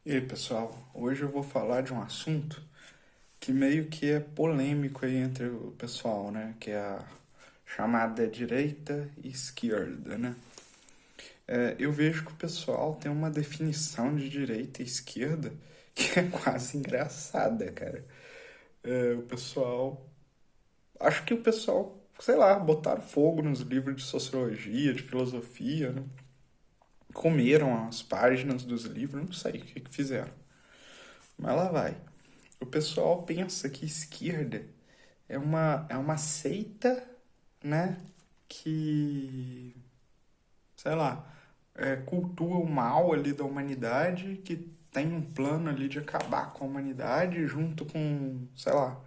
E aí, pessoal, hoje eu vou falar de um assunto que meio que é polêmico aí entre o pessoal, né? Que é a chamada direita e esquerda, né? Eu vejo que o pessoal tem uma definição de direita e esquerda que é quase engraçada, cara. O pessoal. Acho que o pessoal, sei lá, botaram fogo nos livros de sociologia, de filosofia, né? Comeram as páginas dos livros, não sei o que fizeram. Mas lá vai. O pessoal pensa que esquerda é uma seita, né? Que, sei lá, cultua o mal ali da humanidade, que tem um plano ali de acabar com a humanidade, junto com, sei lá.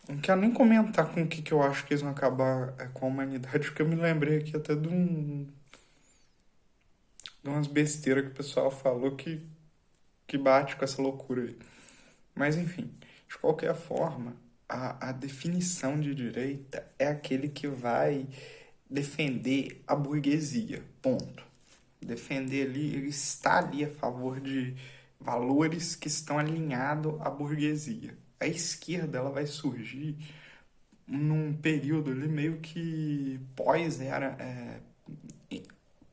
Não quero nem comentar com o que eu acho que eles vão acabar com a humanidade, porque eu me lembrei aqui até de umas besteiras que o pessoal falou que bate com essa loucura aí. Mas enfim, de qualquer forma, a definição de direita é aquele que vai defender a burguesia, ponto. Defender ali, ele está ali a favor de valores que estão alinhados à burguesia. A esquerda ela vai surgir num período ali meio que pós-era,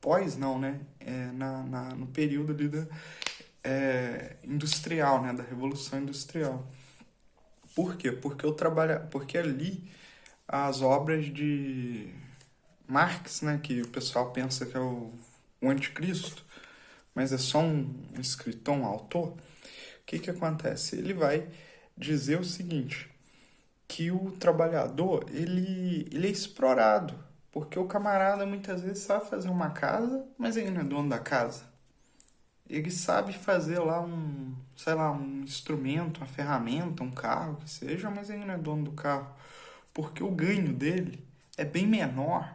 pós não, né? No período ali industrial, né? Da Revolução Industrial. Por quê? Porque ali as obras de Marx, né, que o pessoal pensa que é o anticristo, mas é só um escritor, um autor. O que acontece? Ele vai dizer o seguinte, que o trabalhador, ele é explorado, porque o camarada muitas vezes sabe fazer uma casa, mas ele não é dono da casa. Ele sabe fazer lá sei lá, um instrumento, uma ferramenta, um carro, que seja, mas ele não é dono do carro. Porque o ganho dele é bem menor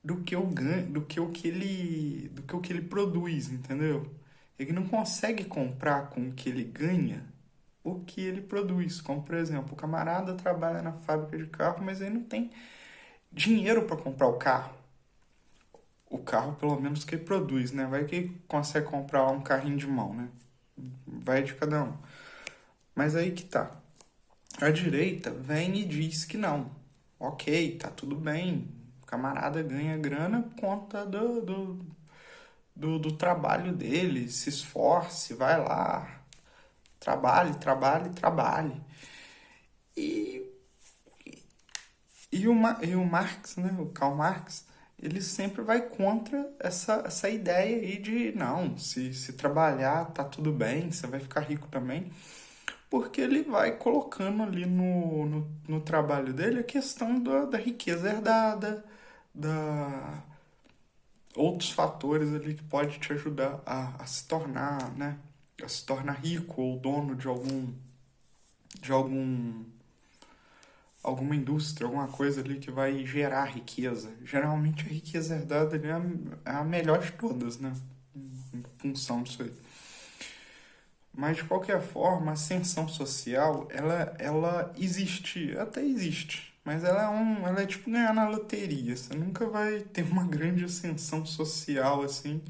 do que o ganho, do que o que ele produz, entendeu? Ele não consegue comprar com o que ele ganha o que ele produz. Como, por exemplo, o camarada trabalha na fábrica de carro, mas ele não tem dinheiro para comprar o carro. O carro, pelo menos, que ele produz, né? Vai que ele consegue comprar um carrinho de mão, né? Vai de cada um. Mas aí que tá. A direita vem e diz que não. Ok, tá tudo bem. O camarada ganha grana por conta do trabalho dele. Se esforce, vai lá. Trabalhe, trabalhe, trabalhe. E, e o Marx, né? O Karl Marx, ele sempre vai contra essa ideia aí de não, se trabalhar tá tudo bem, você vai ficar rico também. Porque ele vai colocando ali no trabalho dele a questão da riqueza herdada, da outros fatores ali que pode te ajudar a se tornar, né, a se tornar rico ou dono de alguma indústria, alguma coisa ali que vai gerar riqueza. Geralmente a riqueza herdada ali é a melhor de todas, né, em função disso aí. Mas de qualquer forma, a ascensão social, ela existe, até existe, mas ela é tipo ganhar na loteria. Você nunca vai ter uma grande ascensão social assim,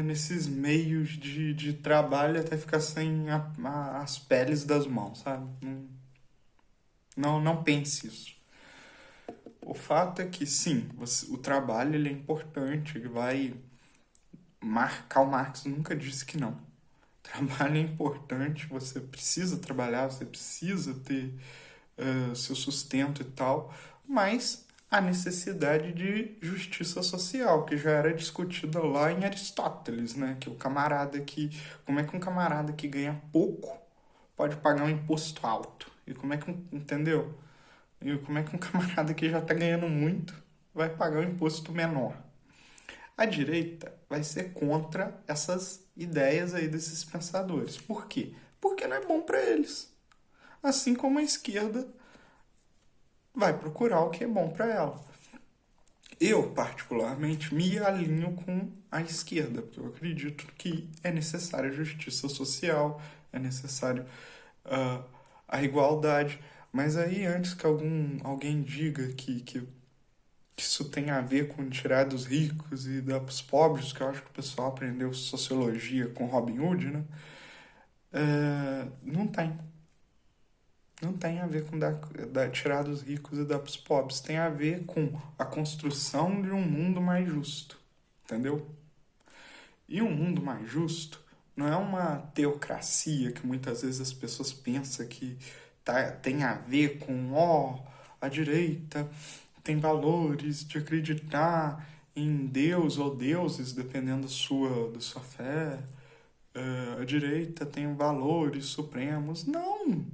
nesses meios de trabalho até ficar sem as peles das mãos, sabe? Não, não, não pense isso. O fato é que sim, o trabalho ele é importante, ele vai. Karl Marx nunca disse que não. Trabalho é importante, você precisa trabalhar, você precisa ter seu sustento e tal, mas a necessidade de justiça social, que já era discutida lá em Aristóteles, né? Que o camarada que. Como é que um camarada que ganha pouco pode pagar um imposto alto? E como é que. Entendeu? E como é que um camarada que já está ganhando muito vai pagar um imposto menor? A direita vai ser contra essas ideias aí desses pensadores. Por quê? Porque não é bom para eles. Assim como a esquerda vai procurar o que é bom para ela. Eu, particularmente, me alinho com a esquerda, porque eu acredito que é necessária a justiça social, é necessário uh, a igualdade. Mas aí, antes que alguém diga que que isso tem a ver com tirar dos ricos e dar pros pobres, que eu acho que o pessoal aprendeu sociologia com Robin Hood, né? Não tem. Não tem a ver com tirar dos ricos e dar pros pobres. Tem a ver com a construção de um mundo mais justo. Entendeu? E um mundo mais justo não é uma teocracia que muitas vezes as pessoas pensam que tem a ver com, a direita tem valores de acreditar em Deus ou deuses, dependendo da sua fé. A direita tem valores supremos. Não!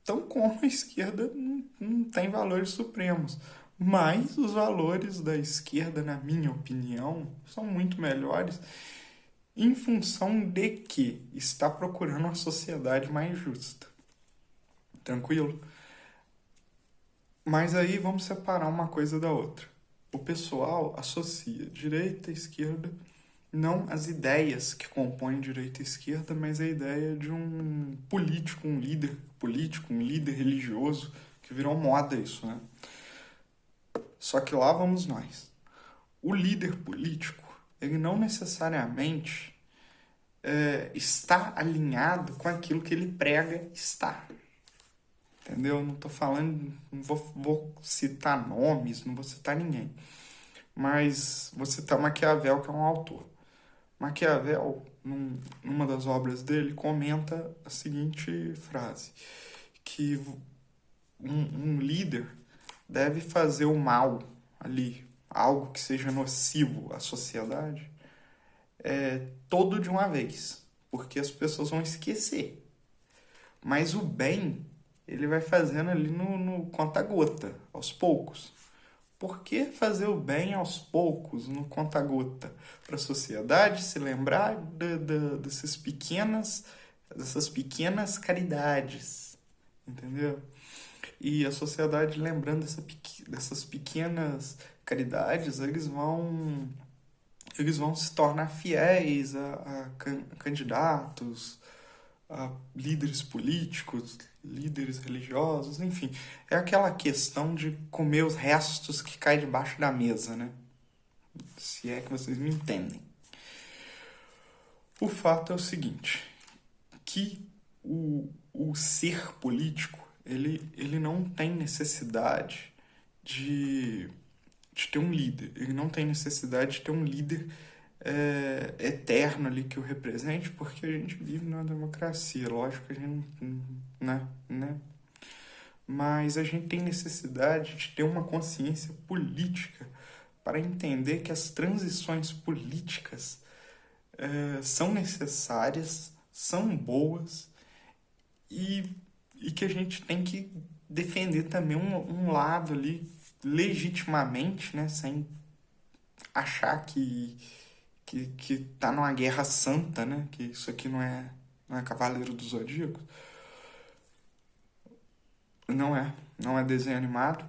Tão como a esquerda não tem valores supremos. Mas os valores da esquerda, na minha opinião, são muito melhores em função de que está procurando uma sociedade mais justa. Tranquilo? Mas aí vamos separar uma coisa da outra. O pessoal associa direita e esquerda, não as ideias que compõem direita e esquerda, mas a ideia de um político, um líder político, um líder religioso, que virou moda isso, né? Só que lá vamos nós. O líder político, ele não necessariamente está alinhado com aquilo que ele prega estar. Entendeu? Não tô falando, não vou citar nomes, não vou citar ninguém. Mas vou citar Maquiavel, que é um autor. Maquiavel, numa das obras dele, comenta a seguinte frase, que um líder deve fazer o mal ali, algo que seja nocivo à sociedade, todo de uma vez, porque as pessoas vão esquecer. Mas o bem, ele vai fazendo ali no conta-gota, aos poucos. Por que fazer o bem aos poucos, no conta-gota? Para a sociedade se lembrar dessas pequenas caridades, entendeu? E a sociedade, lembrando dessas pequenas caridades, eles vão se tornar fiéis a candidatos, a líderes políticos, líderes religiosos, enfim. É aquela questão de comer os restos que caem debaixo da mesa, né? Se é que vocês me entendem. O fato é o seguinte, que o ser político, ele não tem necessidade de ter um líder. Ele não tem necessidade de ter um líder eterno ali que o represente, porque a gente vive numa democracia. Lógico que a gente não, né? Mas a gente tem necessidade de ter uma consciência política para entender que as transições políticas são necessárias, são boas e que a gente tem que defender também um lado ali legitimamente, né, sem achar que tá numa guerra santa, né, que isso aqui não é Cavaleiro do Zodíaco. Não é desenho animado.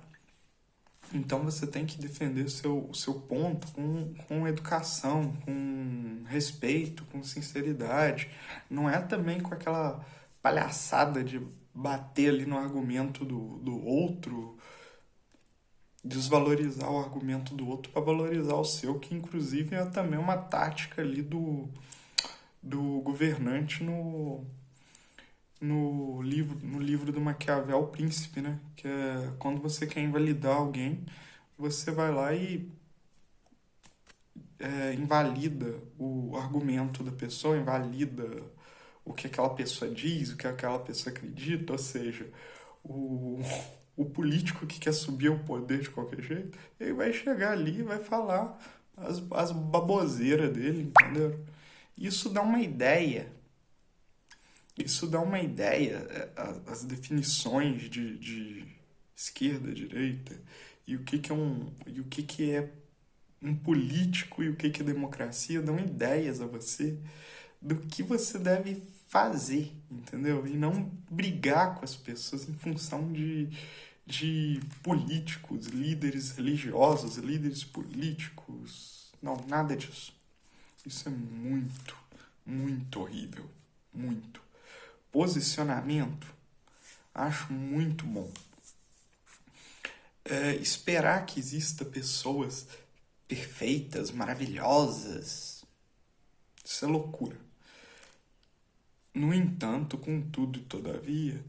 Então você tem que defender o seu ponto com educação, com respeito, com sinceridade. Não é também com aquela palhaçada de bater ali no argumento do outro, desvalorizar o argumento do outro para valorizar o seu, que inclusive é também uma tática ali do governante no livro do Maquiavel, O Príncipe, né? Que é quando você quer invalidar alguém, você vai lá e invalida o argumento da pessoa, invalida o que aquela pessoa diz, o que aquela pessoa acredita, ou seja, o político que quer subir ao poder de qualquer jeito, ele vai chegar ali e vai falar as baboseiras dele, entendeu? Isso dá uma ideia. As definições de esquerda, direita, e o que é um político e o que é democracia, dão ideias a você do que você deve fazer, entendeu? E não brigar com as pessoas em função de políticos, líderes religiosos, líderes políticos. Não, nada disso. Isso é muito, muito horrível. Muito. Posicionamento, acho muito bom. esperar que exista pessoas perfeitas, maravilhosas, isso é loucura. No entanto, contudo e todavia,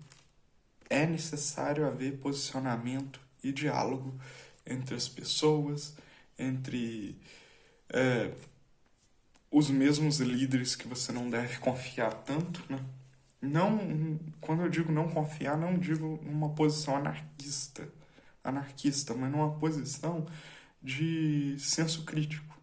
é necessário haver posicionamento e diálogo entre as pessoas, entre os mesmos líderes que você não deve confiar tanto, né? Não, quando eu digo não confiar, não digo numa posição anarquista, mas numa posição de senso crítico.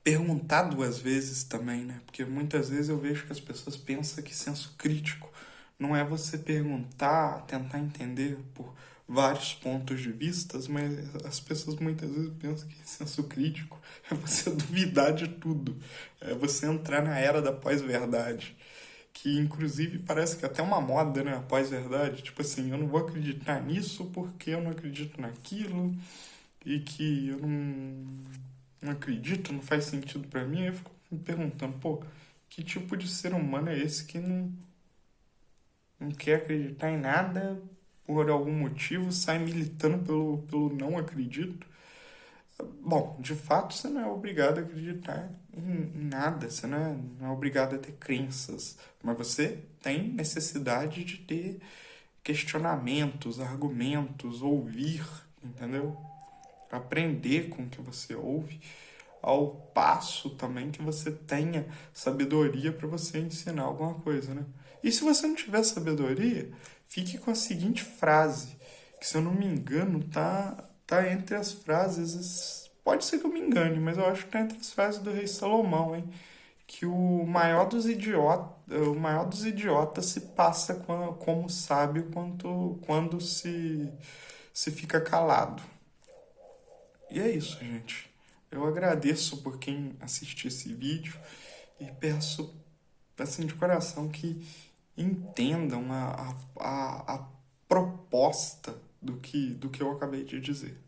Perguntar duas vezes também, né? Porque muitas vezes eu vejo que as pessoas pensam que senso crítico não é você perguntar, tentar entender por vários pontos de vista, mas as pessoas muitas vezes pensam que senso crítico é você duvidar de tudo, é você entrar na era da pós-verdade, que inclusive parece que é até uma moda, né, a pós-verdade, tipo assim, eu não vou acreditar nisso porque eu não acredito naquilo, e que eu não acredito, não faz sentido pra mim, aí eu fico me perguntando, pô, que tipo de ser humano é esse que não quer acreditar em nada, por algum motivo, sai militando pelo não acredito? Bom, de fato, você não é obrigado a acreditar em nada, você não é obrigado a ter crenças, mas você tem necessidade de ter questionamentos, argumentos, ouvir, entendeu? Aprender com o que você ouve, ao passo também que você tenha sabedoria para você ensinar alguma coisa, né? E se você não tiver sabedoria, fique com a seguinte frase, que se eu não me engano, tá entre as frases, pode ser que eu me engane, mas eu acho que tá entre as frases do rei Salomão, hein? Que o maior dos idiotas se passa como sábio quando se fica calado. E é isso, gente. Eu agradeço por quem assistiu esse vídeo e peço, assim, de coração que entendam a proposta do que eu acabei de dizer.